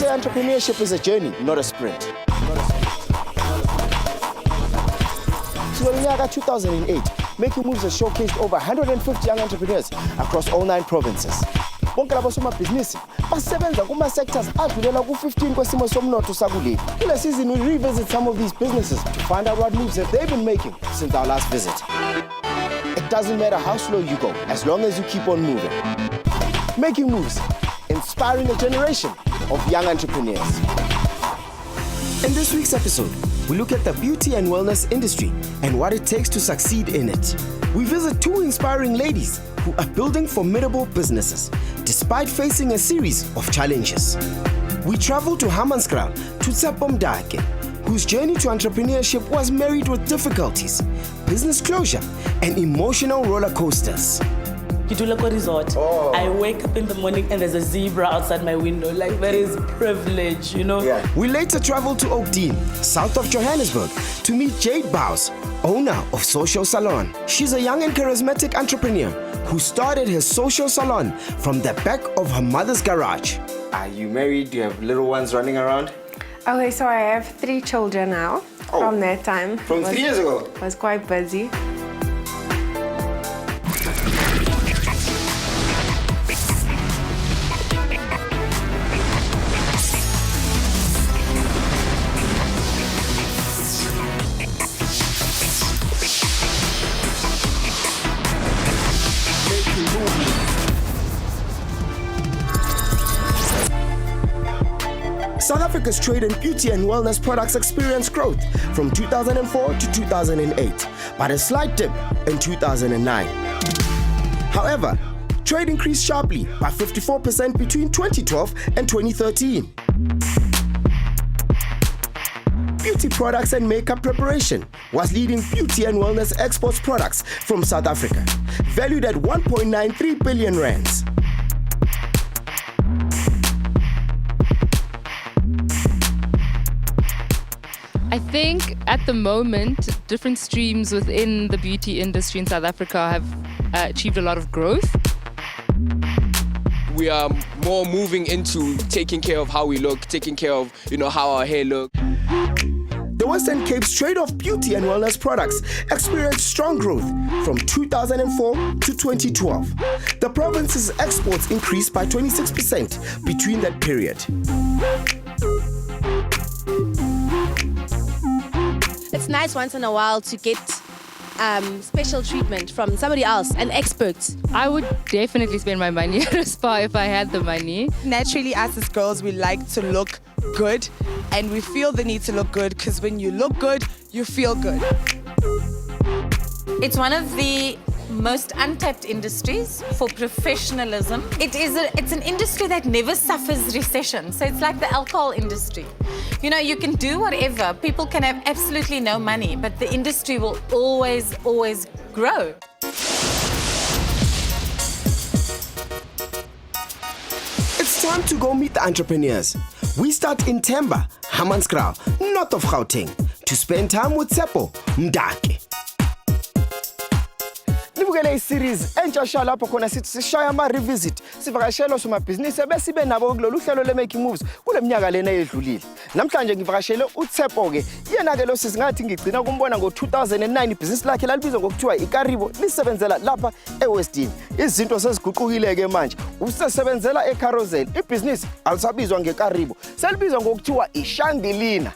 say entrepreneurship is a journey, not a sprint. So in the year 2008, Making Moves has showcased over 150 young entrepreneurs across all 9 provinces. Bonke labo somabhizinisi basebenza kuma sectors adlulela ku-15 kwesimo somnotho sakuleli. Kule season we revisit some of these businesses to find out what moves that they've been making since our last visit. It doesn't matter how slow you go, as long as you keep on moving. Making Moves, inspiring a generation of young entrepreneurs. In this week's episode, we look at the beauty and wellness industry and what it takes to succeed in it. We visit 2 inspiring ladies who are building formidable businesses despite facing a series of challenges. We travel to Hammanskraal to Tshepo Mdake, whose journey to entrepreneurship was married with difficulties, business closure, and emotional roller coasters. Resort. Oh. I wake up in the morning and there's a zebra outside my window. Like, that is privilege, you know? Yeah. We later traveled to Oakdene, south of Johannesburg, to meet Jade Bowes, owner of Social Salon. She's a young and charismatic entrepreneur who started her social salon from the back of her mother's garage. Are you married? Do you have little ones running around? Okay, so I have 3 children now from that time. From 3 years ago? I was quite busy. South Africa's trade in beauty and wellness products experienced growth from 2004 to 2008, but a slight dip in 2009. However, trade increased sharply by 54% between 2012 and 2013. Beauty products and makeup preparation was leading beauty and wellness exports products from South Africa, valued at 1.93 billion rands. I think at the moment, different streams within the beauty industry in South Africa have achieved a lot of growth. We are more moving into taking care of how we look, taking care of, how our hair looks. The Western Cape's trade of beauty and wellness products experienced strong growth from 2004 to 2012. The province's exports increased by 26% between that period. It's nice once in a while to get special treatment from somebody else, an expert. I would definitely spend my money at a spa if I had the money. Naturally, us as girls, we like to look good, and we feel the need to look good because when you look good, you feel good. It's one of the most untapped industries for professionalism. It's an industry that never suffers recession. So it's like the alcohol industry. You can do whatever. People can have absolutely no money, but the industry will always grow. It's time to go meet the entrepreneurs. We start in Temba, Hammanskraal, north of Gauteng, to spend time with Tshepo Mdake. Libukele series entsha lapho khona sithi sishaya ama revisit sivakashela somabhizinisi ebesibe nabo kulolu hlelo le Making Moves kuleminyaka lena edlulile. Namhlanje ngivakashele uTshepo ke yena ke lo sisingathi ngigcina kumbona ngo2009 ibhizinisi lakhe lalibizwa ngokuthiwa iKaribu lisebenzela lapha eWestini. Izinto seziguqukile ke manje. Usesebenzela eCarousel. Ibhizinisi alisabizwa ngeKaribu. Selibizwa ngokuthiwa iShangilia.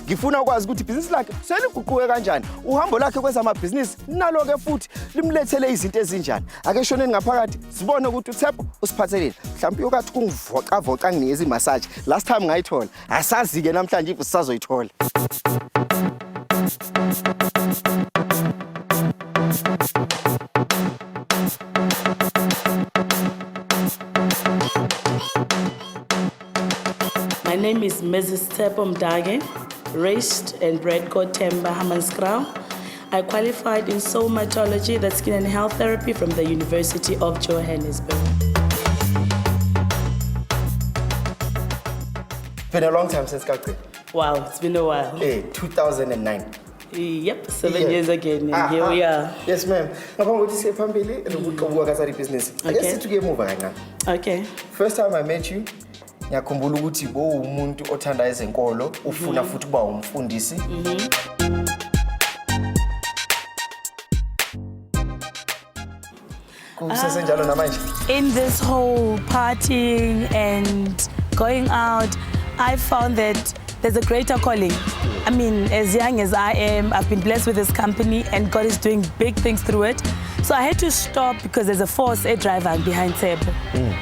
Ngifuna ukwazi ukuthi ibhizinisi lakhe seliguquke kanjani. Uhambo lakhe kwezamabhizinisi nalo ke futhi limlethele izinto ezinjani. Ake shoneni ngaphakathi sibone ukuthi uTshepo usiphathelile. Mhlawumbe ukathi kungivoca nginikeza imassage. Last time ngayithola. Asazi ke namhlanje ifu sisazoyithola. My name is Mrs. Tshepo Mdake, raised and bred called Temba, Hammanskraal. I qualified in somatology, that's skin and health therapy, from the University of Johannesburg. Been a long time since Kakwe. Wow, it's been a while. 2009. Yep, 7 years again, and here we are. Yes, ma'am. Ngaphambi kokuthi siye phambili ukubuka kasari business. Ake sithi ke emuva kancane. Okay. First time I met you, ngiyakhumbula ukuthi umuntu othanda ezenkolo ufuna futhi ukuba umfundisi. Kusesenjalo namanje. In this whole partying and going out, I found that there's a greater calling. I mean, as young as I am, I've been blessed with this company and God is doing big things through it. So I had to stop because there's a force, a driver behind Tshepo.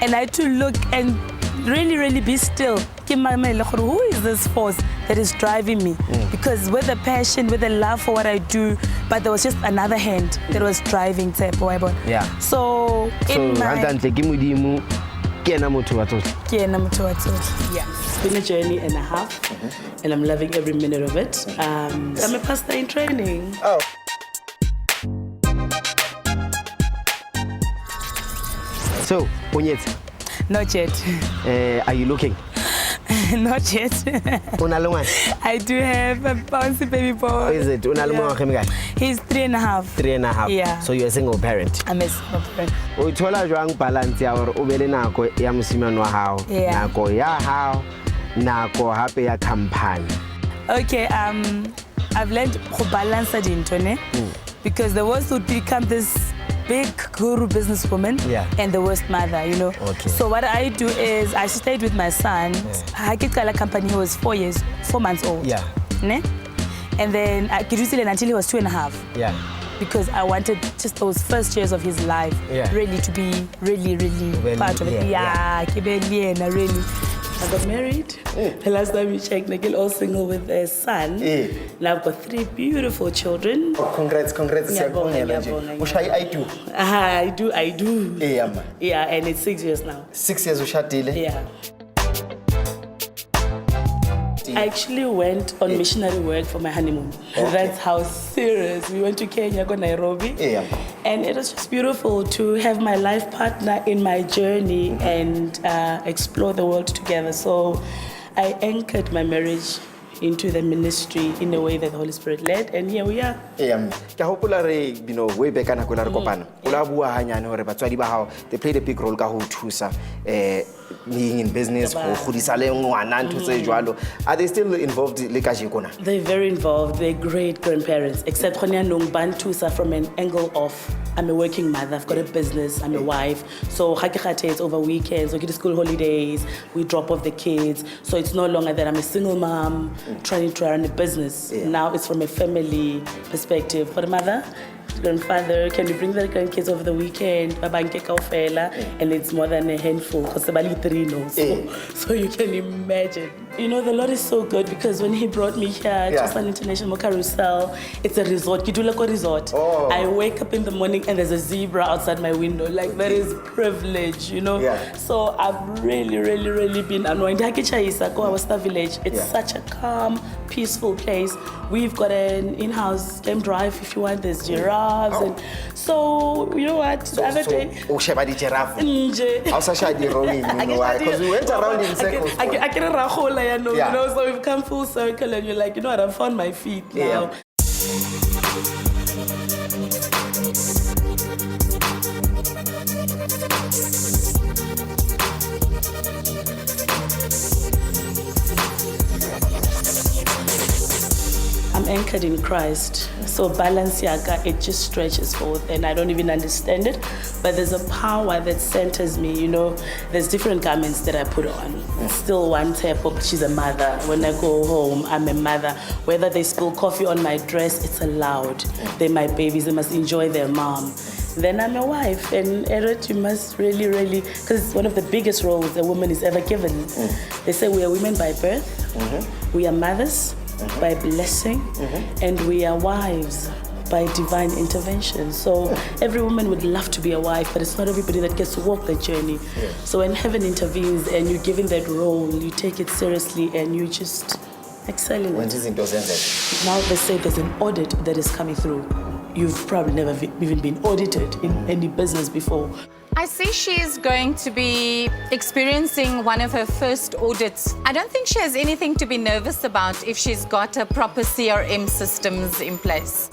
And I had to look and really be still. Who is this force that is driving me? Because with the passion, with the love for what I do, but there was just another hand that was driving Tshepo. Yeah. So in my... Yeah. It's been a journey and a half, and I'm loving every minute of it. I'm a pastor in training. Oh. So, Unyet, Not yet. are you looking? Not yet. I do have a bouncy baby boy. Is it? He's 3.5. 3.5. Yeah. So you're a single parent. I'm a single parent. Uthola jwang balance ya hore o be le nako ya mosimane wa hao, Yeah. nako ya hao, nako hape ya company. Okay, I've learned to balance it because the worst would become this big guru businesswoman and the worst mother, you know. Okay. So what I do is I stayed with my son. Hakikala company, he was 4 months old. Yeah. Ne? And then I could until he was 2.5. Yeah. Because I wanted just those first years of his life really to be really part of it. Really. I got married. The last time we checked, Nigel all single with a son. Now I've got 3 beautiful children. Oh, congrats. Which I do. I do. Yeah, Yeah, and it's 6 years now. 6 years ushadile. Yeah. I actually went on missionary work for my honeymoon. Okay. That's how serious. We went to Kenya, go Nairobi. Yeah. And it was just beautiful to have my life partner in my journey and explore the world together. So I anchored my marriage into the ministry in a way that the Holy Spirit led, and here we are. Ke hopola re way back kana ko la re kopana. Ola bua hanyane hore batswadi ba hao they played a big role ka ho thusa being in business go godisa le ngwana ntho tse jwalo. Are they still involved le ka jeko na? They're very involved. They're great grandparents, except khona nong bantusa from an angle of I'm a working mother, I've got a business, I'm a wife. So it's over weekends, we get to school holidays, we drop off the kids. So it's no longer that I'm a single mom trying to run a business. Now it's from a family perspective. For the mother, grandfather, can you bring the grandkids over the weekend? And it's more than a handful because it's 3 now. So you can imagine. You know, the Lord is so good because when He brought me here to Sun International Carousel, it's a resort. Kidulako Resort. I wake up in the morning and there's a zebra outside my window. Like, that is privilege, you know. So I've really been anointed. Our Star Village. It's such a calm, peaceful place. We've got an in-house game drive if you want. There's giraffes. And so, you know what? The other day... Because we went around in circles. You know, so we've come full circle and you're like, you know what, I've found my feet now. I'm anchored in Christ. So Balenciaga, it just stretches forth and I don't even understand it. But there's a power that centers me, you know. There's different garments that I put on. Still one Tshepo, but she's a mother. When I go home, I'm a mother. Whether they spill coffee on my dress, it's allowed. They're my babies, they must enjoy their mom. Then I'm a wife, and Eric, you must really, because it's one of the biggest roles a woman is ever given. They say we are women by birth, we are mothers by blessing, and we are wives by divine intervention. So every woman would love to be a wife, but it's not everybody that gets to walk that journey. So when heaven intervenes and you're given that role, you take it seriously and you just excel in it. Now they say there's an audit that is coming through. You've probably never even been audited in any business before. I see she's going to be experiencing one of her first audits. I don't think she has anything to be nervous about if she's got a proper CRM systems in place.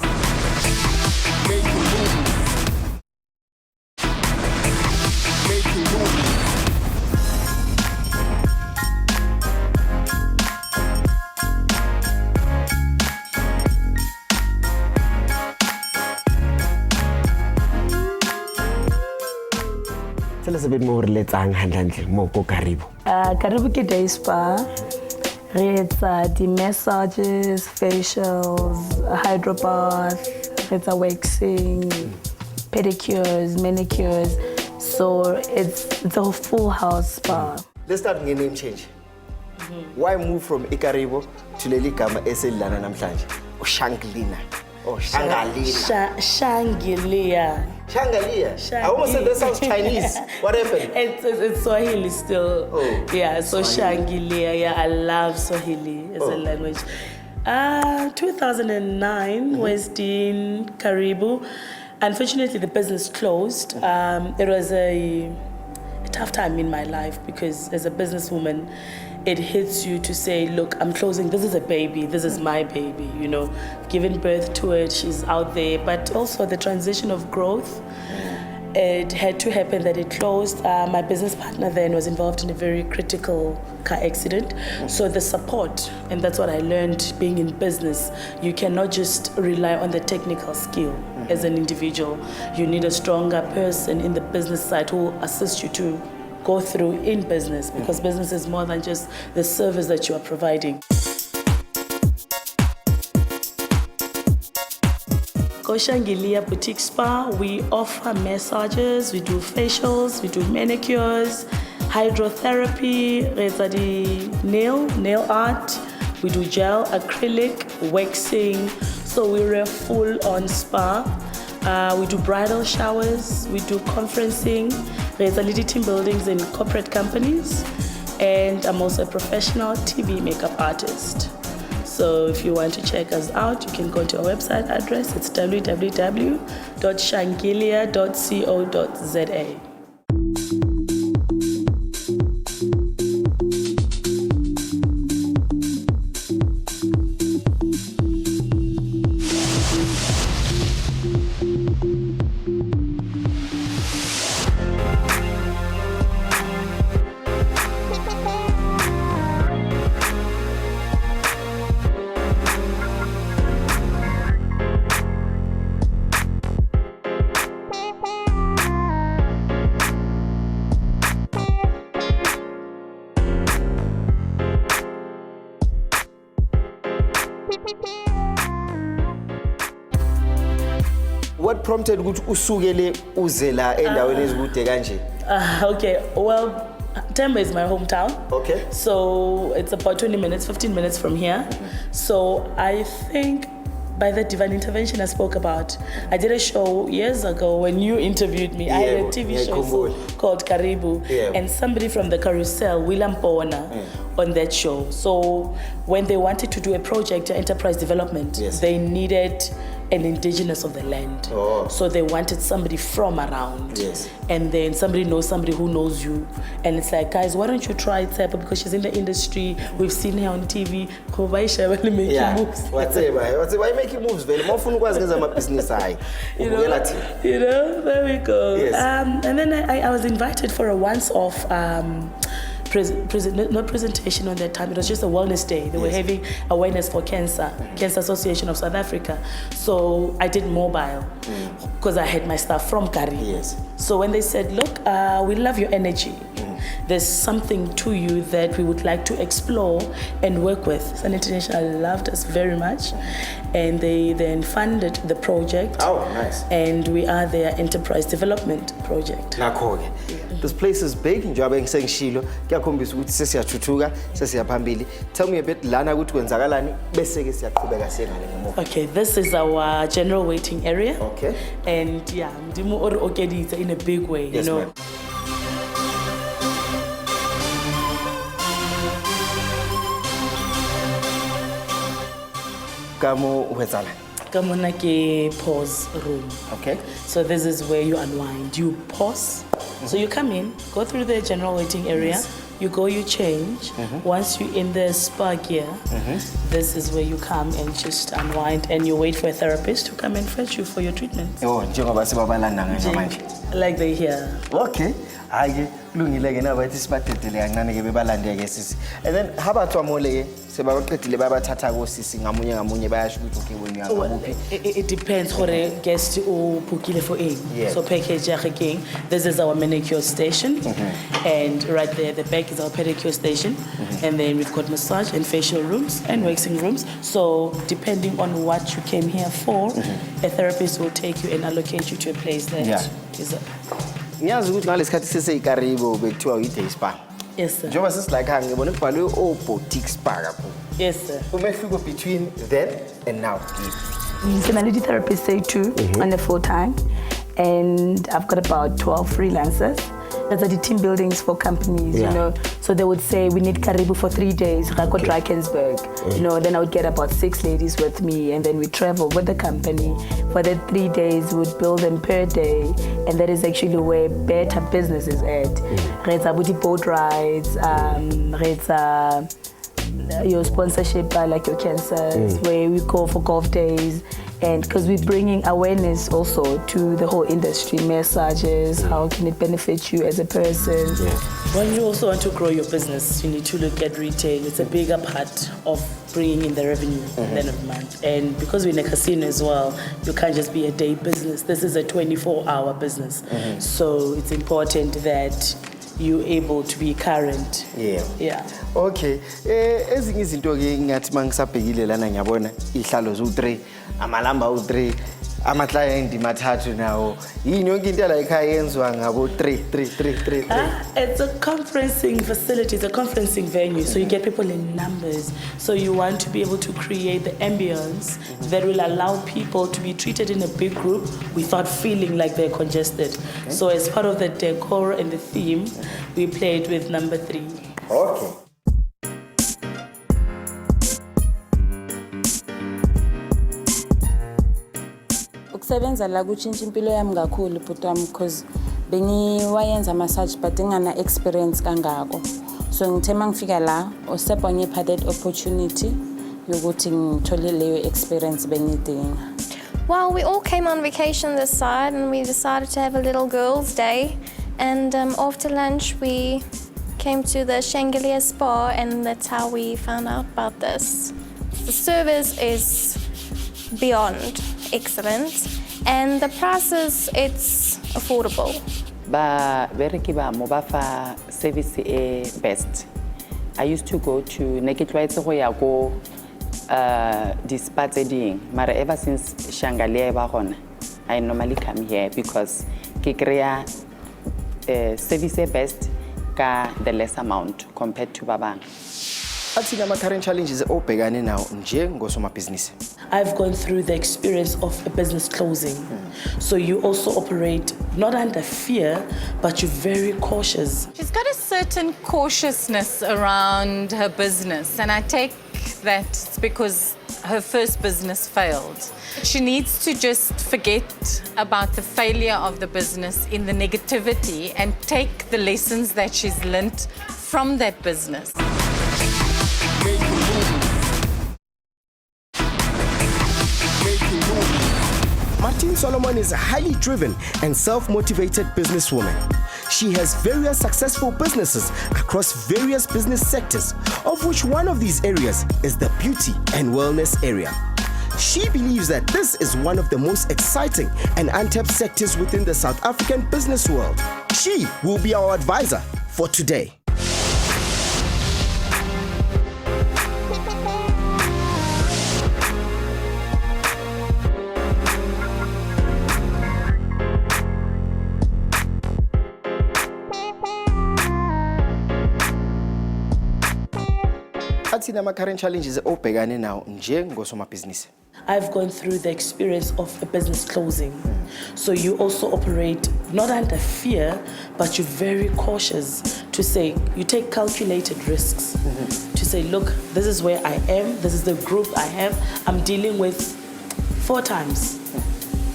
Tell us a bit more. Let's handle more Karibu. Karibu Day Spa. It's the massages, facials, hydrobath, it's a waxing, pedicures, manicures. So it's a full house spa. Let's start with a name change. Why move from Ikaribu to Lelikama Eselana Namshanj? Shangilia. Oh, Shangilia. Shangilia. Shangilia. I almost said that sounds Chinese. What happened? It's Swahili still. Oh. Yeah, so Swahili. Shangilia. Yeah, I love Swahili as a language. 2009 was in Karibu. Unfortunately, the business closed. It was a tough time in my life because as a businesswoman, it hits you to say, look, I'm closing. This is a baby. This is my baby, you know. Giving birth to it, she's out there. But also the transition of growth, it had to happen that it closed. My business partner then was involved in a very critical car accident. So the support, and that's what I learned being in business, you cannot just rely on the technical skill as an individual. You need a stronger person in the business side who will assist you to go through in business, because business is more than just the service that you are providing. Shangilia Boutique Spa, we offer massages, we do facials, we do manicures, hydrotherapy, nail art, we do gel, acrylic, waxing. So we're a full-on spa. We do bridal showers, we do conferencing, team buildings in corporate companies, and I'm also a professional TV makeup artist. So if you want to check us out, you can go to our website address. It's www.shangilia.co.za. What prompted you to usukele uzela endaweni ezikude kanje? Okay, well, Temba is my hometown. Okay. So it's about 20 minutes, 15 minutes from here. So I think by the divine intervention I spoke about, I did a show years ago when you interviewed me. I had a TV show called Karibu, and somebody from the Carousel, William Pona, on that show. So when they wanted to do a project, enterprise development, they needed an indigenous of the land. So they wanted somebody from around. And then somebody knows somebody who knows you. And it's like, guys, why don't you try Tshepo, because she's in the industry, we've seen her on TV. Moves. Why making moves? You know, there we go. And then I was invited for a once-off not presentation on that time. It was just a wellness day. They were having awareness for cancer, Cancer Association of South Africa. So I did mobile because I had my staff from Kari. So when they said, look, we love your energy. There's something to you that we would like to explore and work with. Sun International loved us very much, and they then funded the project. Oh, nice. And we are their enterprise development project. This place is big. Tell me a bit, okay, this is our general waiting area. Okay. And yeah, in a big way, you know. Pause room. Okay. So this is where you unwind. You pause. So you come in, go through the general waiting area. You go, you change. Once you're in the spa gear, this is where you come and just unwind, and you wait for a therapist to come and fetch you for your treatment. like they hear. Okay. Hayi kulungile ke nabathi sibathethele kancane ke bebalandeke sisi. And then how about wamole sebaqedile babathatha ko sisi ngamunye bayasho ukuthi okay when you are ngaphi. It depends for a guest or bookile for a. Yeah. So package ya king. This is our manicure station, and right there the back is our pedicure station, and then we've got massage and facial rooms and waxing rooms. So depending on what you came here for, a therapist will take you and allocate you to a place that is. Ngiyazi ukuthi ngalesikhathi seseyikaribu bekuthiwa uyi-day spa. Yes, sir. Njengoba sesilaykhaya ngibona kubhalwe boutique spa kakhulu. Yes, sir. Umehluko between then and now. Personality therapist say 2 on the full time, and I've got about 12 freelancers. Those are the team buildings for companies, you know. So they would say we need Karibu for 3 days, Drakensberg. You know, then I would get about 6 ladies with me, and then we travel with the company. For the 3 days, we would bill them per day, and that is actually where better business is at. Booty boat rides, your sponsorship, like your cancers, where we go for golf days. And because we're bringing awareness also to the whole industry, massages, how can it benefit you as a person. When you also want to grow your business, you need to look at retail. It's a bigger part of bringing in the revenue at the end of the month. And because we're in a casino as well, you can't just be a day business. This is a 24-hour business. So it's important that you're able to be current. Yeah. Okay. Ezinye izinto ke ngathi mangisabhekile lana ngiyabona ihlalo zo3, amalamba u3, ama-client mathathu nawo. Yini yonke into la ekhaya yenziwa ngabo 3. It's a conferencing facility, it's a conferencing venue, so you get people in numbers. So you want to be able to create the ambience that will allow people to be treated in a big group without feeling like they're congested. So as part of the decor and the theme, we played with number 3. Okay. Ukusebenza la kutshintsha impilo yami kakhulu bhuti wami because bengiwayenza massage but ngana experience kangako. So ngithe mangifika la usepha ngipha that opportunity yokuthi ngithole leyo experience bengidinga. Well, we all came on vacation this side and we decided to have a little girls' day. And after lunch, we came to the Shangilia spa, and that's how we found out about this. The service is beyond excellent, and the prices, it's affordable. Bereki ba mo ba fa service e best. I used to go to Nekitwaitse go ya go the spa tse ding, mara ever since Shangilia ba gona, I normally come here because ke krea service best ka the less amount compared to babang. Athina ama current challenges obhekane nawo njengosomabhizinisi. I've gone through the experience of a business closing. So you also operate not under fear, but you're very cautious. She's got a certain cautiousness around her business, and I take that it's because her first business failed. She needs to just forget about the failure of the business in the negativity and take the lessons that she's learnt from that business. Martin Solomon is a highly driven and self-motivated businesswoman. She has various successful businesses across various business sectors, of which one of these areas is the beauty and wellness area. She believes that this is one of the most exciting and untapped sectors within the South African business world. She will be our advisor for today. Athina ama current challenges obhekane nawo njengosomabhizinisi. I've gone through the experience of a business closing. So you also operate not under fear, but you're very cautious to say, you take calculated risks. To say, look, this is where I am, this is the group I have, I'm dealing with 4 times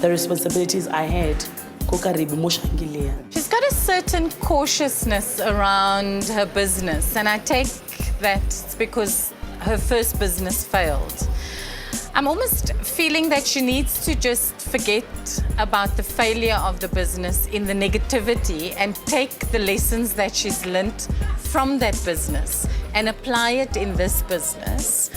the responsibilities I had. She's got a certain cautiousness around her business, and I take that it's because her first business failed. I'm almost feeling that she needs to just forget about the failure of the business in the negativity and take the lessons that she's learnt from that business and apply it in this business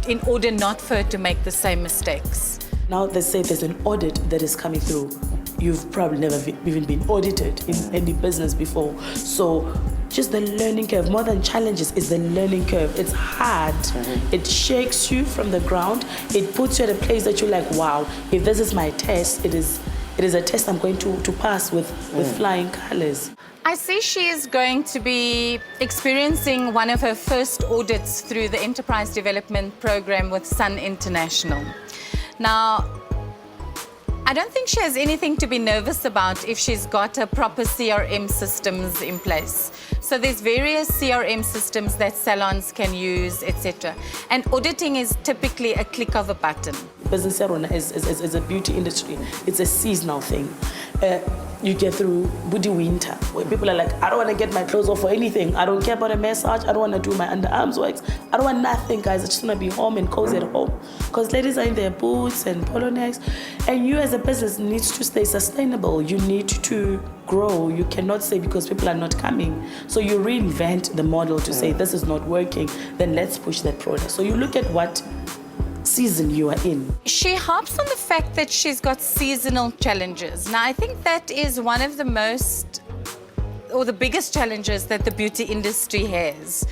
in order not for her to make the same mistakes. Now they say there's an audit that is coming through. You've probably never even been audited in any business before. So just the learning curve, more than challenges, is the learning curve. It's hard. It shakes you from the ground. It puts you at a place that you're like, wow, if this is my test, it is a test I'm going to pass with flying colors. I see she is going to be experiencing one of her first audits through the Enterprise Development Program with Sun International. Now, I don't think she has anything to be nervous about if she's got her proper CRM systems in place. So there's various CRM systems that salons can use, etc. And auditing is typically a click of a button. Business is a beauty industry. It's a seasonal thing. You get through Budi winter, where people are like, I don't want to get my clothes off for anything. I don't care about a massage. I don't want to do my underarms works. I don't want nothing, guys. I just want to be home and cozy at home. Because ladies are in their boots and polo necks. And you as a business needs to stay sustainable. You need to grow. You cannot say because people are not coming. So you reinvent the model to say this is not working, then let's push that product. So you look at what season you are in. She harps on the fact that she's got seasonal challenges. Now, I think that is one of the most, or the biggest challenges that the beauty industry has.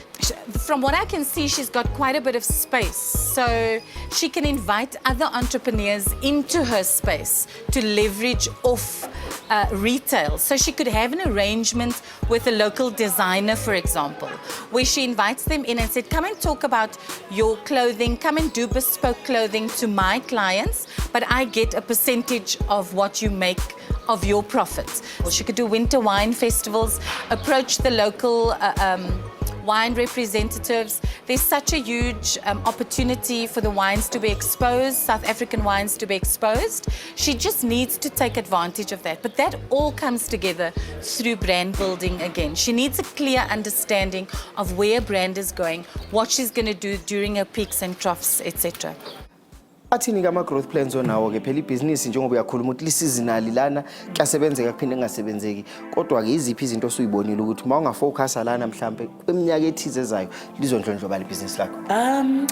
From what I can see, she's got quite a bit of space. So she can invite other entrepreneurs into her space to leverage off retail. So she could have an arrangement with a local designer, for example, where she invites them in and said, come and talk about your clothing, come and do bespoke clothing to my clients, but I get a percentage of what you make of your profits. She could do winter wine festivals, approach the local wine representatives. There's such a huge opportunity for the wines to be exposed, South African wines to be exposed. She just needs to take advantage of that. But that all comes together through brand building again. She needs a clear understanding of where brand is going, what she's going to do during her peaks and troughs, etc. Athini ngama growth plans onawo ke phela ibhizinisi njengoba uyakhuluma ukuthi lisizonali lana kuyasebenzeka kuphinde kungasebenzeki kodwa ke iziphi izinto osuyibonile ukuthi mawungafocus lana mhlambe kweminyaka ethize ezayo lizondlondloba libhizinisi lakho.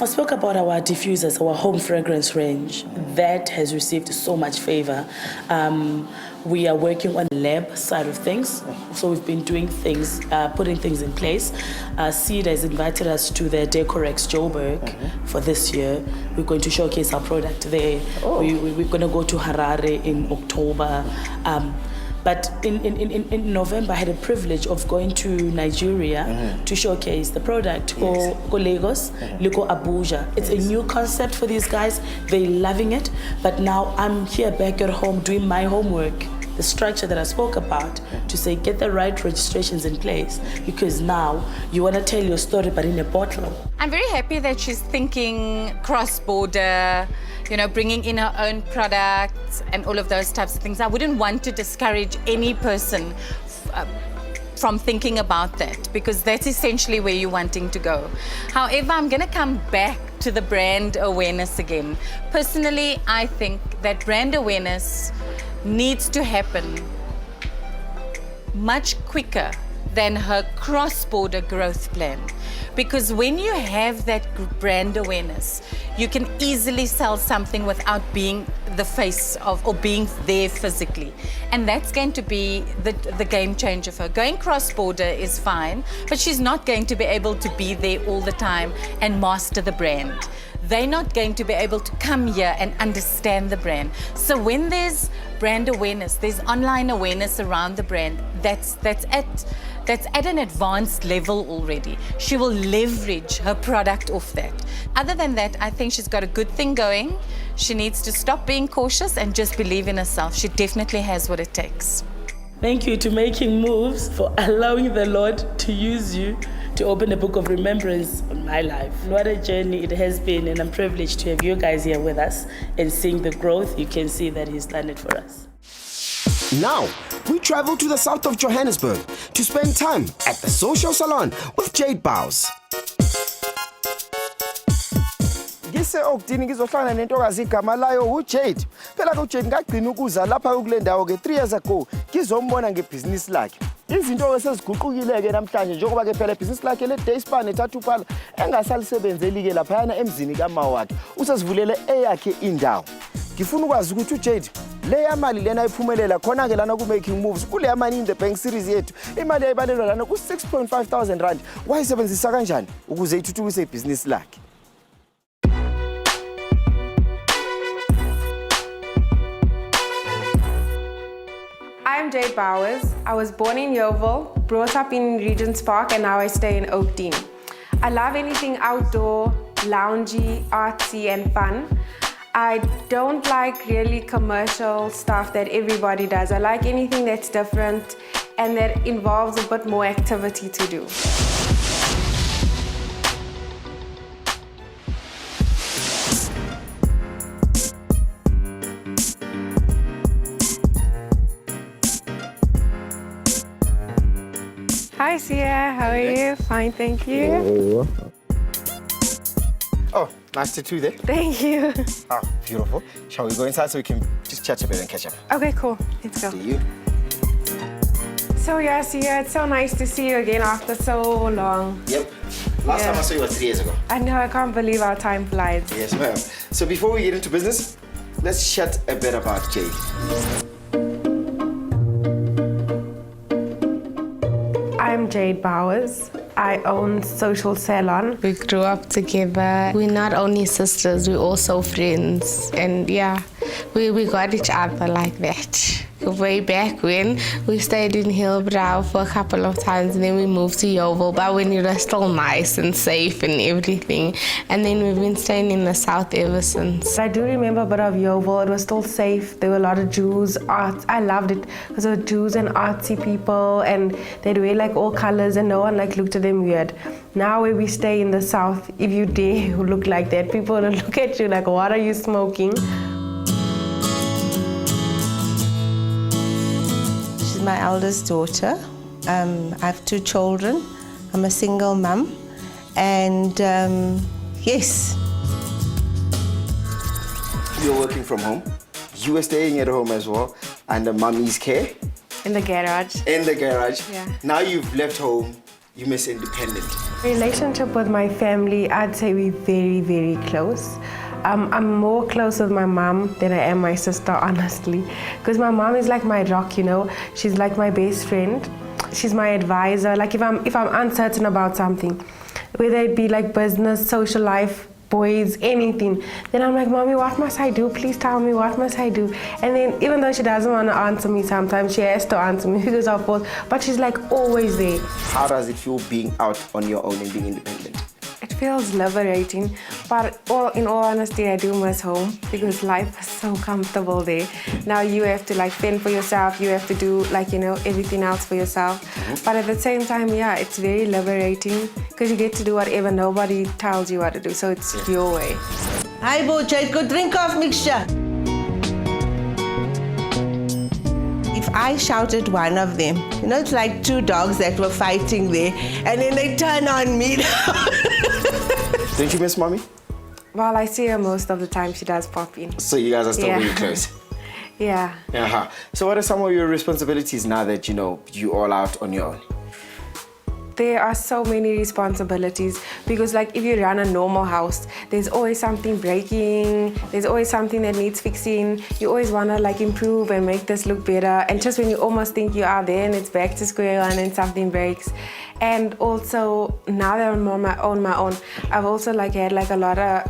I spoke about our diffusers, our home fragrance range. That has received so much favor. We are working on the lab side of things. So we've been doing things, putting things in place. Seed has invited us to the Decorex Joburg for this year. We're going to showcase our product there. We're going to go to Harare in October. But in November, I had a privilege of going to Nigeria to showcase the product. Go Lagos, go Abuja. It's a new concept for these guys. They're loving it. But now I'm here back at home doing my homework. The structure that I spoke about to say get the right registrations in place because now you want to tell your story but in a bottle. I'm very happy that she's thinking cross-border, you know, bringing in her own products and all of those types of things. I wouldn't want to discourage any person from thinking about that because that's essentially where you're wanting to go. However, I'm going to come back to the brand awareness again. Personally, I think that brand awareness needs to happen much quicker than her cross-border growth plan. Because when you have that brand awareness, you can easily sell something without being the face of or being there physically. And that's going to be the game changer for her. Going cross-border is fine, but she's not going to be able to be there all the time and master the brand. They're not going to be able to come here and understand the brand. So when there's brand awareness, there's online awareness around the brand, that's at an advanced level already. She will leverage her product off that. Other than that, I think she's got a good thing going. She needs to stop being cautious and just believe in herself. She definitely has what it takes. Thank you to Making Moves for allowing the Lord to use you to open a book of remembrance on my life. What a journey it has been, and I'm privileged to have you guys here with us and seeing the growth. You can see that He's done it for us. Now, we travel to the south of Johannesburg to spend time at the Social Salon with Jade Bowes. ngise-Oakdini ngizohlangana nentokazi igama layo uJade. Phela ke uJade ngagcina ukuza lapha kule ndawo ke 3 years ago ngizombona ngebhizinisi lakhe. Izinto eseziguqukile ke namhlanje njengoba ke phela ibhizinisi lakhe le Day Spa ne-tattoo parlor engasalisebenzeli ke laphayana emzini kama wakhe. Usezivulele eyakhe indawo. Ngifuna ukwazi ukuthi uJade leya mali lena ayiphumelela khona ke lana ku making moves kule yamani in the bank series yethu imali ayibalelwa lana ku 6.5,000 rand wayisebenzisa kanjani ukuze ithuthukise ibhizinisi lakhe. I'm Jade Bowes. I was born in Yeovil, brought up in Regent's Park, and now I stay in Oakdene. I love anything outdoor, loungy, artsy, and fun. I don't like really commercial stuff that everybody does. I like anything that's different and that involves a bit more activity to do. Hi Sia, how are you? Fine, thank you. Oh, nice to see you there. Thank you. Ah, beautiful. Shall we go inside so we can just chat a bit and catch up? Okay, cool. Let's go. See you. So yeah, Sia, it's so nice to see you again after so long. Yep. Last time I saw you was 3 years ago. I know, I can't believe how time flies. Yes, ma'am. So before we get into business, let's chat a bit about Jade. I'm Jade Bowes. I own Social Salon. We grew up together. We're not only sisters, we're also friends. And yeah, we got each other like that. Way back when, we stayed in Hillbrow for a couple of times and then we moved to Yeovil, but when it was still nice and safe and everything. And then we've been staying in the south ever since. I do remember a bit of Yeovil. It was still safe. There were a lot of Jews, art. I loved it because there were Jews and artsy people and they'd wear like all colors and no one like looked at them weird. Now where we stay in the south, if you dare look like that, people will look at you like, what are you smoking? My eldest daughter. I have 2 children. I'm a single mum. And yes. You're working from home. You were staying at home as well under mommy's care. In the garage. In the garage. Yeah. Now you've left home, you miss independent. Relationship with my family, I'd say we're very, very close. I'm more close with my mom than I am my sister, honestly. Because my mom is like my rock, you know. She's like my best friend. She's my advisor. Like if I'm uncertain about something, whether it be like business, social life, boys, anything, then I'm like, Mommy, what must I do? Please tell me, what must I do? And then even though she doesn't want to answer me sometimes, she has to answer me because of course, but she's like always there. How does it feel being out on your own and being independent? It feels liberating, but in all honesty, I do miss home because life is so comfortable there. Now you have to like fend for yourself, you have to do like, you know, everything else for yourself. But at the same time, yeah, it's very liberating because you get to do whatever, nobody tells you what to do, so it's your way. Hi, Bo Jade, go drink off mixture. If I shouted one of them, you know, it's like 2 dogs that were fighting there, and then they turn on me. Don't you miss mommy? Well, I see her most of the time. She does pop in. So you guys are still really close? Yeah. Uh-huh. So what are some of your responsibilities now that, you know, you're all out on your own? There are so many responsibilities because like if you run a normal house, there's always something breaking, there's always something that needs fixing. You always want to like improve and make this look better. And just when you almost think you are there and it's back to square one and something breaks. And also now that I'm on my own, I've also like had like a lot of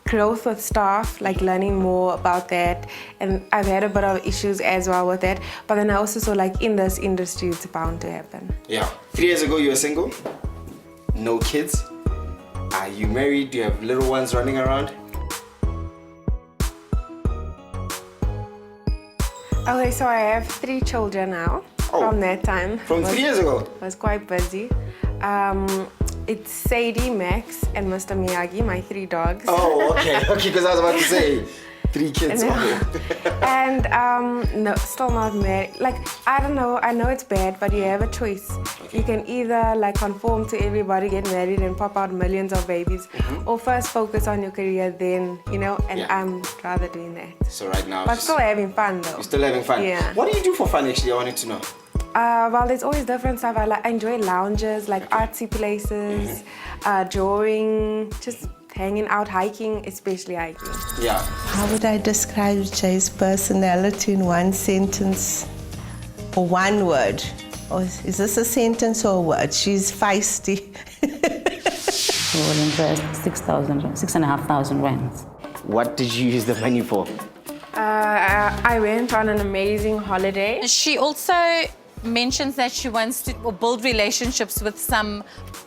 growth with staff, like learning more about that, and I've had a bit of issues as well with that, but then I also saw like in this industry it's bound to happen. Yeah. 3 years ago you were single, no kids. Are you married? Do you have little ones running around? Okay, so I have 3 children now from that time. From 3 years ago? I was quite busy. It's Sadie, Max, and Mr. Miyagi, my 3 dogs. Oh, okay, because I was about to say, 3 kids. No. Okay. And no, still not married. Like, I don't know, I know it's bad, but you have a choice. You can either like conform to everybody, get married and pop out millions of babies, or first focus on your career then, you know, and I'm rather doing that. So right now... But still having fun though. You're still having fun? Yeah. What do you do for fun actually? I wanted to know. Well, there's always different stuff. I enjoy lounges, like artsy places, drawing, just hanging out, hiking, especially hiking. Yeah. How would I describe Jay's personality in one sentence or one word? Or is this a sentence or a word? She's feisty. We will invest 6,500 rands. What did you use the money for? I went on an amazing holiday. She also mentions that she wants to build relationships with some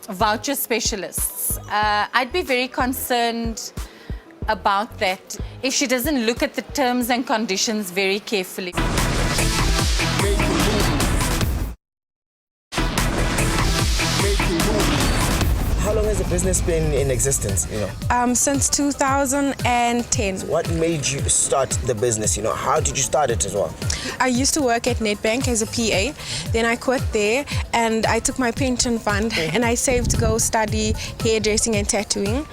voucher specialists. I'd be very concerned about that if she doesn't look at the terms and conditions very carefully. How long has the business been in existence, you know? Since 2010. What made you start the business, you know? How did you start it as well? I used to work at Nedbank as a PA. Then I quit there and I took my pension fund and I saved to go study hairdressing and tattooing.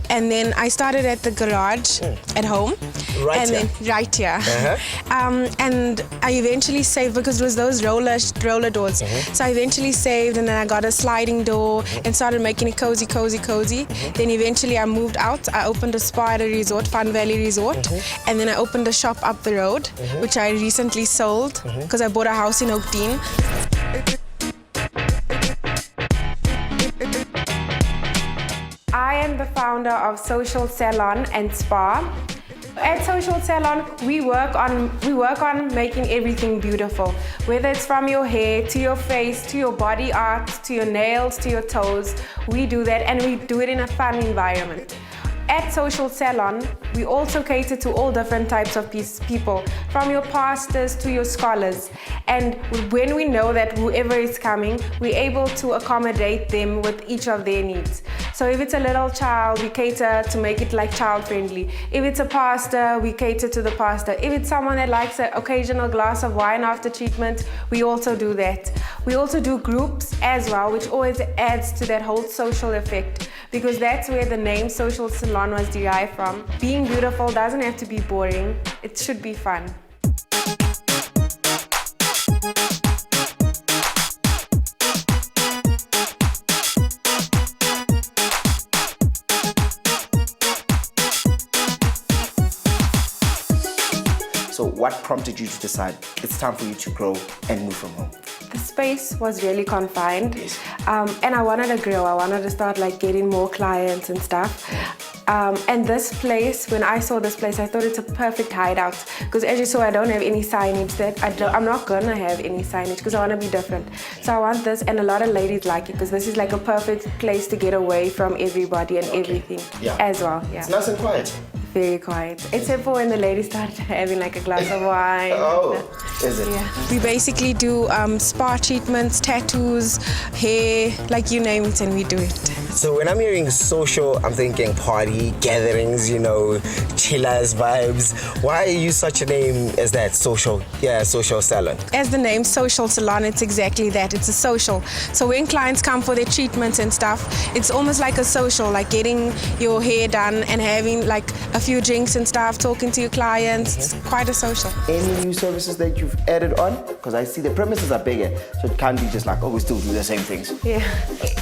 And then I started at the garage at home. Right and here? Then, right here. And I eventually saved because it was those roller doors. So I eventually saved and then I got a sliding door and started making it cozy. Then eventually I moved out. I opened a spa at a resort, Fun Valley Resort. And then I opened a shop up the road, which I recently sold because I bought a house in Oakdene. I am the founder of Social Salon and Spa. At Social Salon, we work on making everything beautiful. Whether it's from your hair, to your face, to your body art, to your nails, to your toes, we do that and we do it in a fun environment. At Social Salon, we also cater to all different types of people, from your pastors to your scholars. And when we know that whoever is coming, we're able to accommodate them with each of their needs. So if it's a little child, we cater to make it like child-friendly. If it's a pastor, we cater to the pastor. If it's someone that likes an occasional glass of wine after treatment, we also do that. We also do groups as well, which always adds to that whole social effect, because that's where the name Social Salon was derived from. Being beautiful doesn't have to be boring, it should be fun. So what prompted you to decide it's time for you to grow and move from home? The space was really confined, and I wanted to grow. I wanted to start like getting more clients and stuff. And this place, when I saw this place, I thought it's a perfect hideout. Because as you saw, I don't have any signage. I'm not gonna have any signage because I want to be different. So I want this, and a lot of ladies like it because this is like a perfect place to get away from everybody and everything as well. Yeah. It's nice and quiet. Very quiet, except for when the ladies started having like a glass of wine. Oh, is it? Yeah. We basically do spa treatments, tattoos, hair, like you name it, and we do it. So when I'm hearing social, I'm thinking party, gatherings, you know, chillers, vibes. Why use such a name as that, social? Yeah, Social Salon. As the name Social Salon, it's exactly that. It's a social. So when clients come for their treatments and stuff, it's almost like a social, like getting your hair done and having like a few drinks and stuff, talking to your clients. It's quite a social. Any new services that you've added on? Because I see the premises are bigger, so it can't be just like, oh, we still do the same things. Yeah.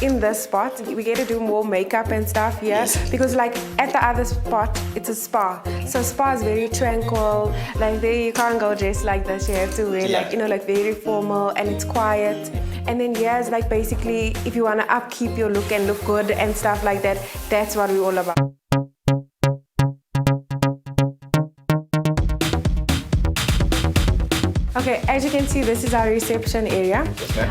In this spot, we get to do more makeup and stuff here, because like at the other spot, it's a spa. So spa is very tranquil. Like there, you can't go dressed like this. You have to wear like, you know, like very formal, and it's quiet. And then here is like basically, if you want to upkeep your look and look good and stuff like that, that's what we're all about. Okay, as you can see, this is our reception area. Okay.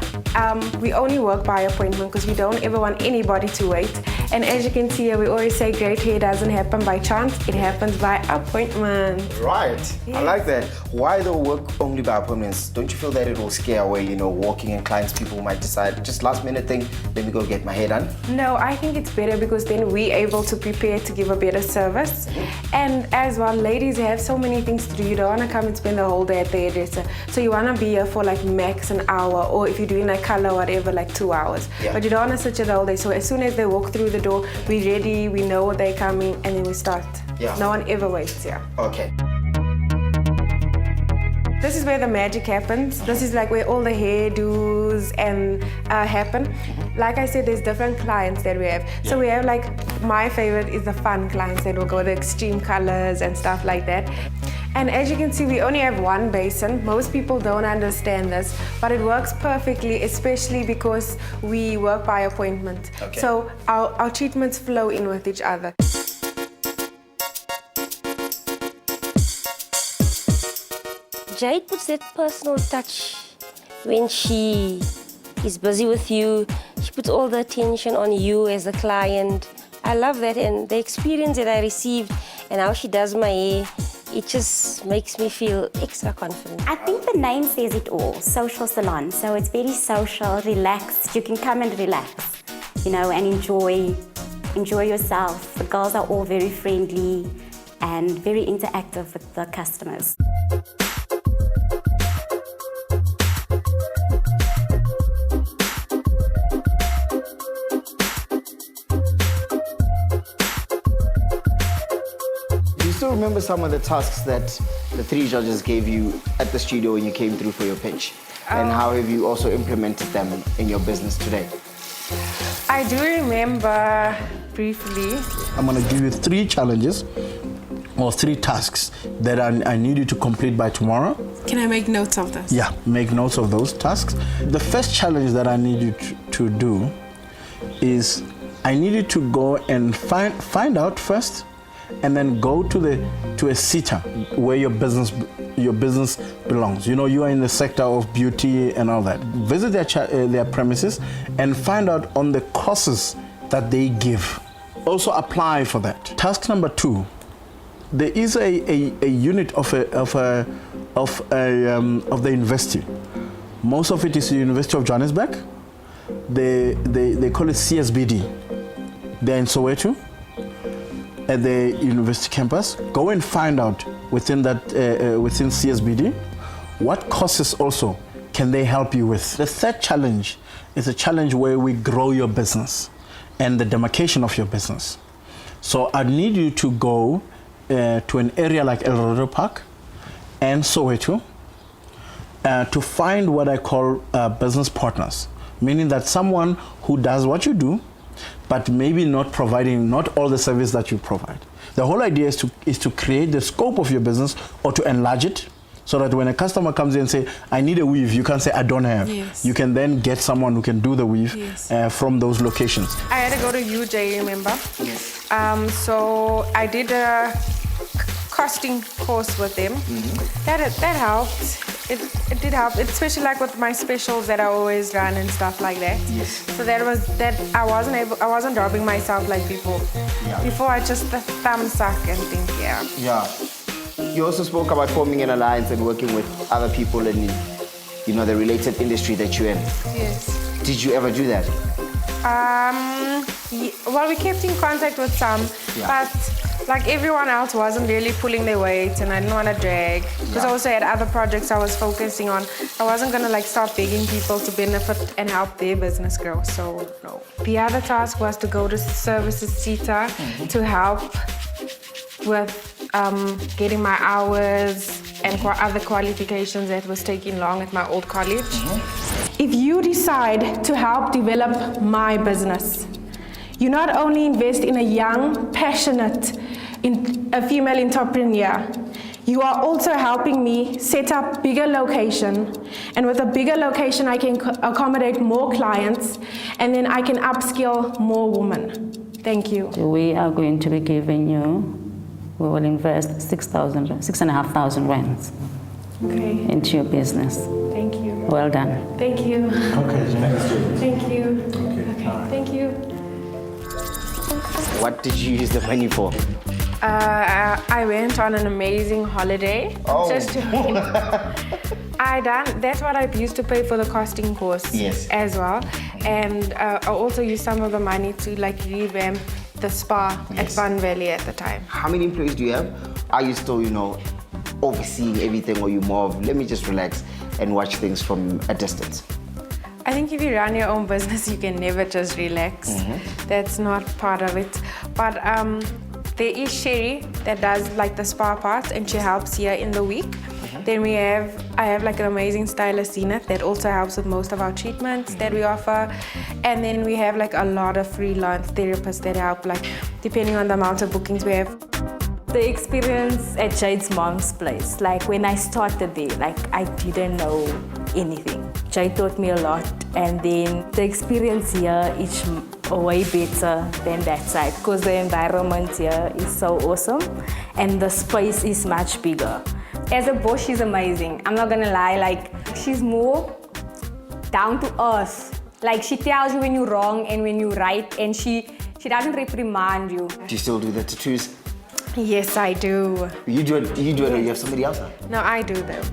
We only work by appointment because we don't ever want anybody to wait. And as you can see here, we always say great hair doesn't happen by chance, it happens by appointment. Right. Yes. I like that. Why though work only by appointments? Don't you feel that it will scare away, walking in clients, people might decide, just last minute thing, let me go get my hair done? No, I think it's better because then we're able to prepare to give a better service. And as well, ladies have so many things to do. You don't want to come and spend the whole day at the hairdresser. So you want to be here for like max an hour, or if you're doing like color, whatever, like 2 hours. Yeah. But you don't want to sit here the whole day. So as soon as they walk through the door, we're ready, we know they're coming, and then we start. Yeah. No one ever waits here. Okay. This is where the magic happens. This is like where all the hairdos and happen. Like I said, there's different clients that we have. So we have like, my favorite is the fun clients that will go with the extreme colors and stuff like that. And as you can see, we only have one basin. Most people don't understand this, but it works perfectly, especially because we work by appointment. Okay. So our treatments flow in with each other. Jade puts that personal touch when she is busy with you. She puts all the attention on you as a client. I love that, and the experience that I received and how she does my hair, it just makes me feel extra confident. I think the name says it all, Social Salon. So it's very social, relaxed. You can come and relax, and enjoy yourself. The girls are all very friendly and very interactive with the customers. Still remember some of the tasks that the 3 judges gave you at the studio when you came through for your pitch? And how have you also implemented them in your business today? I do remember briefly. I'm going to give you 3 challenges or 3 tasks that I need you to complete by tomorrow. Can I make notes of this? Yeah, make notes of those tasks. The first challenge that I need you to do is I need you to go and find out first, and then go to a sitter where your business belongs. You are in the sector of beauty and all that. Visit their premises and find out on the courses that they give. Also apply for that. Task number 2, there is a unit of the university. Most of it is the University of Johannesburg. They call it CSBD. They're in Soweto, at the university campus. Go and find out within CSBD what courses also can they help you with. The third challenge is a challenge where we grow your business and the demarcation of your business. So I need you to go to an area like El Dorado Park and Soweto to find what I call business partners, meaning that someone who does what you do, but maybe not providing all the service that you provide. The whole idea is to create the scope of your business or to enlarge it, so that when a customer comes in and say, I need a weave, you can't say, I don't have. Yes. You can then get someone who can do the weave from those locations. I had to go to UJ, remember? Yes. So I did a costing course with them. That helped. It did help, especially like with my specials that I always run and stuff like that. Yes. So I wasn't robbing myself like before. Yeah. Before I just thumb suck and think, yeah. Yeah. You also spoke about forming an alliance and working with other people in the related industry that you're in. Yes. Did you ever do that? Well, we kept in contact with some, but like everyone else wasn't really pulling their weight, and I didn't want to drag because I also had other projects I was focusing on. I wasn't going to start begging people to benefit and help their business grow, so no. The other task was to go to services Sita to help with getting my hours and other qualifications that was taking long at my old college. If you decide to help develop my business, you not only invest in a young, passionate, a female entrepreneur, you are also helping me set up bigger location. And with a bigger location, I can accommodate more clients, and then I can upskill more women. Thank you. We are going to be giving you, we will invest 6,500 rands. Okay. into your business. Thank you. Well done. Thank you. Okay, next. Thank you. Okay. Thank you. What did you use the money for? I went on an amazing holiday. Oh. That's what I used to pay for the costing course as well. And I also used some of the money to like revamp the spa at Van Valley at the time. How many employees do you have? Are you still, overseeing everything, or you more of, let me just relax and watch things from a distance? I think if you run your own business, you can never just relax. That's not part of it. But there is Sherry that does like the spa parts, and she helps here in the week. Then I have like an amazing stylist, Zenith, that also helps with most of our treatments that we offer. And then we have like a lot of freelance therapists that help, like depending on the amount of bookings we have. The experience at Jade's mom's place, like when I started there, like I didn't know anything. Jade taught me a lot, and then the experience here is way better than that side because the environment here is so awesome and the space is much bigger. As a boss, she's amazing. I'm not gonna lie, like she's more down to earth. Like she tells you when you're wrong and when you're right, and she doesn't reprimand you. Do you still do the tattoos? Yes, I do. You do it, or you have somebody else? No, I do them.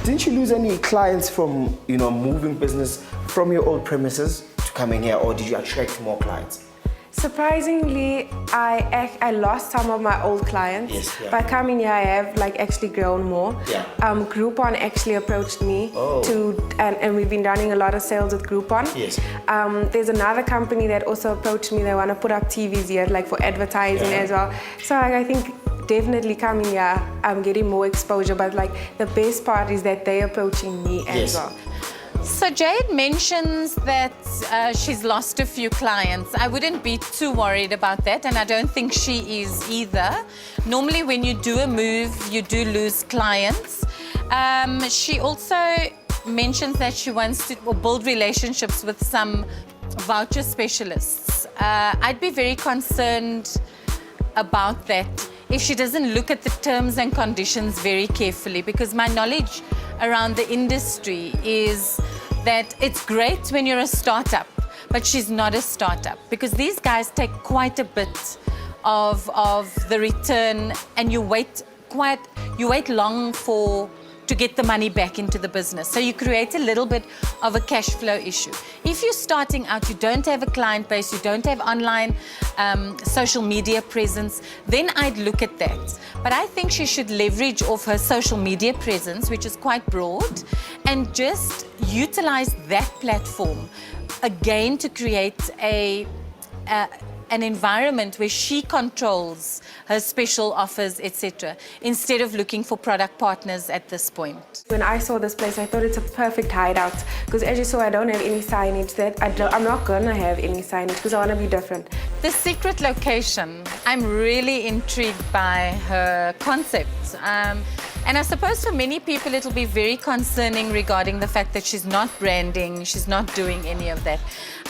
Didn't you lose any clients from, moving business from your old premises to coming here, or did you attract more clients? Surprisingly, I lost some of my old clients. By coming here, I have actually grown more. Groupon actually approached me and we've been running a lot of sales with Groupon. There's another company that also approached me. They want to put up TVs here, for advertising as well. So I think definitely coming here, I'm getting more exposure, but the best part is that they're approaching me as well. So Jade mentions that she's lost a few clients. I wouldn't be too worried about that, and I don't think she is either. Normally when you do a move, you do lose clients. She also mentions that she wants to build relationships with some voucher specialists. I'd be very concerned about that if she doesn't look at the terms and conditions very carefully, because my knowledge around the industry is that it's great when you're a startup, but she's not a startup, because these guys take quite a bit of the return, and you wait long to get the money back into the business. So you create a little bit of a cash flow issue. If you're starting out, you don't have a client base, you don't have online social media presence, then I'd look at that. But I think she should leverage off her social media presence, which is quite broad, and just utilize that platform again to create an environment where she controls her special offers, etc., instead of looking for product partners at this point. When I saw this place, I thought it's a perfect hideout, because as you saw, I don't have any signage. I'm not gonna have any signage because I want to be different. The secret location, I'm really intrigued by her concept. And I suppose for many people it'll be very concerning regarding the fact that she's not branding, she's not doing any of that.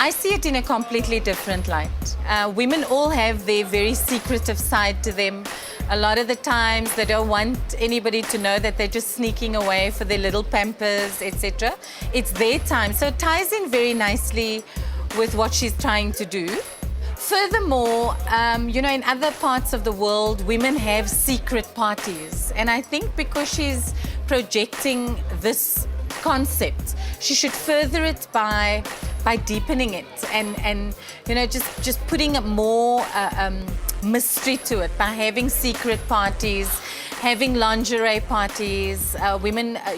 I see it in a completely different light. Women all have their very secretive side to them. A lot of the times they don't want anybody to know that they're just sneaking away for their little pampers, etc. It's their time. So it ties in very nicely with what she's trying to do. Furthermore, in other parts of the world, women have secret parties. And I think because she's projecting this concept, she should further it by deepening it and just putting more mystery to it by having secret parties, having lingerie parties.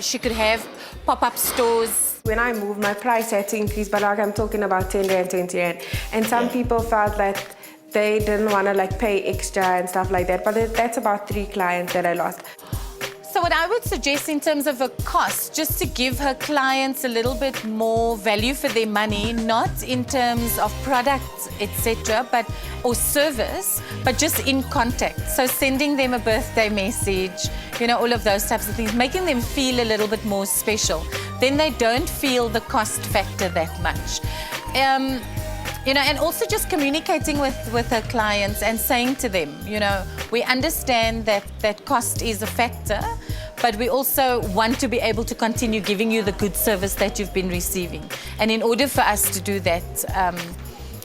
She could have pop-up stores. When I moved, my price had to increase, but I'm talking about 10 Rand, 20 Rand. And some people felt that they didn't want to like pay extra and stuff like that. But that's about 3 clients that I lost. So what I would suggest in terms of a cost, just to give her clients a little bit more value for their money, not in terms of products, etc., or service, but just in contact. So sending them a birthday message, all of those types of things, making them feel a little bit more special. Then they don't feel the cost factor that much. And also just communicating with her clients and saying to them, we understand that cost is a factor, but we also want to be able to continue giving you the good service that you've been receiving. And in order for us to do that,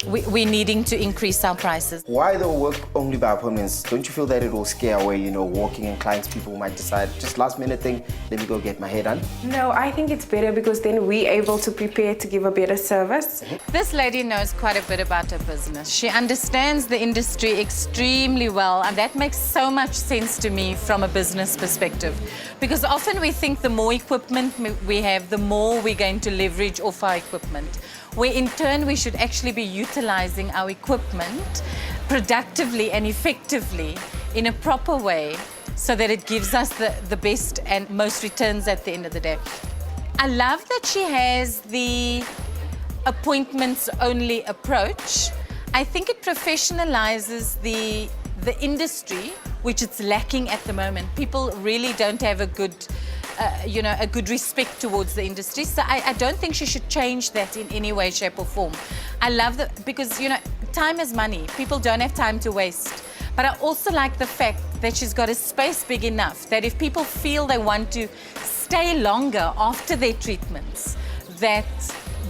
we're needing to increase our prices. Why though work only by appointments? Don't you feel that it will scare away, walking in clients? People might decide, just last minute thing, let me go get my hair done? No, I think it's better because then we're able to prepare to give a better service. This lady knows quite a bit about her business. She understands the industry extremely well, and that makes so much sense to me from a business perspective. Because often we think the more equipment we have, the more we're going to leverage off our equipment. Where in turn we should actually be utilizing our equipment productively and effectively in a proper way so that it gives us the best and most returns at the end of the day. I love that she has the appointments only approach. I think it professionalizes the industry, which it's lacking at the moment. People really don't have a good a good respect towards the industry. So I don't think she should change that in any way, shape or form. I love that because, time is money. People don't have time to waste. But I also like the fact that she's got a space big enough that if people feel they want to stay longer after their treatments, that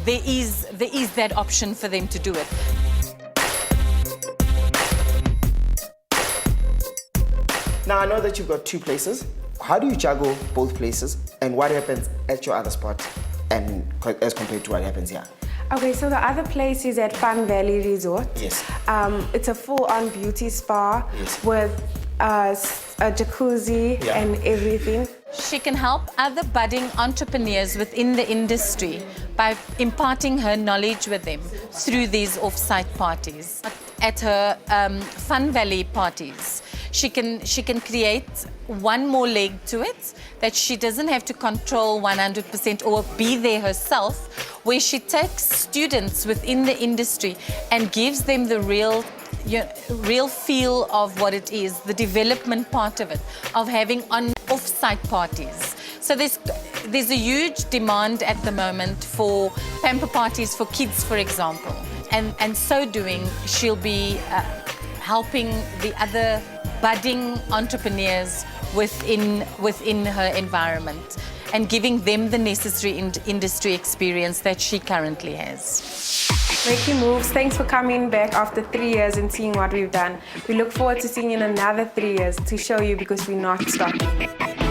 there is that option for them to do it. Now, I know that you've got 2 places. How do you juggle both places, and what happens at your other spot and as compared to what happens here? Okay, so the other place is at Fun Valley Resort. Yes. It's a full-on beauty spa with a jacuzzi and everything. She can help other budding entrepreneurs within the industry by imparting her knowledge with them through these off-site parties. At her Fun Valley parties, she can create one more leg to it that she doesn't have to control 100% or be there herself, where she takes students within the industry and gives them the real feel of what it is, the development part of it, of having off-site parties. So there's a huge demand at the moment for pamper parties for kids, for example. And so doing, she'll be helping the other budding entrepreneurs within her environment and giving them the necessary industry experience that she currently has. Making moves. Thanks for coming back after 3 years and seeing what we've done. We look forward to seeing you in another 3 years to show you because we're not stopping.